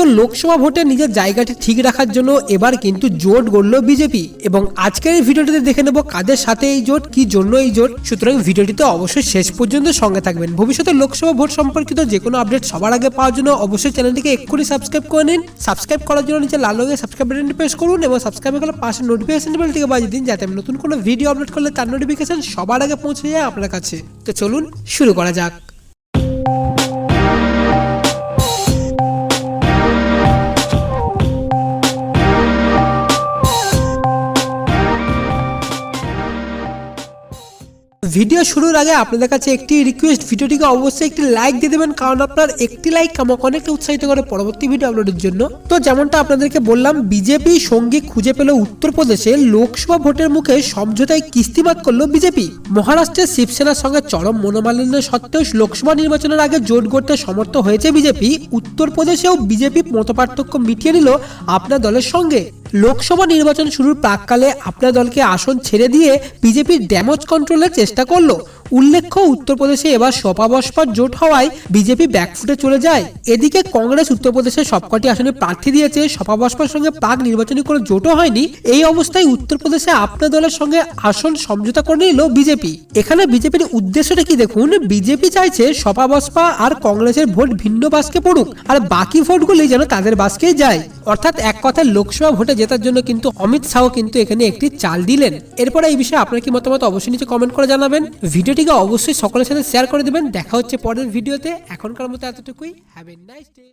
তো লোকসভা ভোটে নিজের জায়গাটি ঠিক রাখার জন্য এবার কিন্তু জোট গড়ল বিজেপি এবং আজকের এই ভিডিওটিতে দেখে নেব কাদের সাথে এই জোট, কি জন্য এই জোট। সুতরাং ভিডিওটিতে অবশ্যই শেষ পর্যন্ত সঙ্গে থাকবেন। ভবিষ্যতে লোকসভা ভোট সম্পর্কিত যে কোনো আপডেট সবার আগে পাওয়ার জন্য অবশ্যই চ্যানেলটিকে এক্ষুনি সাবস্ক্রাইব করে নিন। সাবস্ক্রাইব করার জন্য নিচে লাল রঙের সাবস্ক্রাইব বাটনটি প্রেস করুন এবং সাবস্ক্রাইব করে পাশে নোটিফিকেশন বেলটিকে বাজিয়ে দিন, যাতে আমি নতুন কোনো ভিডিও আপলোড করলে তার নোটিফিকেশন সবার আগে পৌঁছে যায় আপনার কাছে। তো চলুন শুরু করা যাক। ভিডিও শুরুর আগে আপনাদের কাছে একটি রিকোয়েস্ট, ভিডিওটিকে অবশ্যই একটি লাইক দিয়ে দেবেন, কারণ আপনার একটি লাইক আমাকে অনেকটা উৎসাহিত করে পরবর্তী ভিডিও আপলোডের জন্য। তো যেমনটা আপনাদেরকে বললাম, বিজেপি সঙ্গী খুঁজে পেল উত্তরপ্রদেশে লোকসভা ভোটের মুখে সমঝোতায় কিস্তিবাদ করলো বিজেপি। মহারাষ্ট্রের শিবসেনার সঙ্গে চরম মনোমালিন্য সত্ত্বেও লোকসভা নির্বাচনের আগে জোট গড়তে সমর্থ হয়েছে বিজেপি। উত্তরপ্রদেশেও বিজেপি মতপার্থক্য মিটিয়ে নিল আপনার দলের সঙ্গে। লোকসভা নির্বাচন শুরুর প্রাককালে আপনার দলকে আসন ছেড়ে দিয়ে বিজেপির ড্যামেজ কন্ট্রোলের চেষ্টা করলো। উল্লেখ্য, উত্তরপ্রদেশে এবার সপা বসপার জোট হওয়ায় বিজেপি ব্যাকফুটে চলে যায়। এদিকে কংগ্রেস উত্তরপ্রদেশের সবকটি আসনে প্রার্থী দিয়েছে, সপা বসপার সঙ্গে প্রাক নির্বাচনী কোনো জোটও হয়নি। এই অবস্থায় উত্তরপ্রদেশে আপনার দলের সঙ্গে আসন সমঝোতা করে নিল বিজেপি। এখানে বিজেপির উদ্দেশ্যটা কি দেখুন, বিজেপি চাইছে সপা বসপা আর কংগ্রেসের ভোট ভিন্ন বাস্কে পড়ুক আর বাকি ভোটগুলি যেন তাদের বাস্কেই যায়। অর্থাৎ এক কথায় লোকসভা ভোটে জেতার জন্য কিন্তু অমিত শাহ কিন্তু এখানে একটি চাল দিলেন। এরপরে এই বিষয়ে আপনার কি মতামত অবশ্যই নিচে কমেন্ট করে জানাবেন। ভিডিওটিকে অবশ্যই সকলের সাথে শেয়ার করে দেবেন। দেখা হচ্ছে পরের ভিডিওতে। এখনকার মতো এতটুকুই। Have a nice day.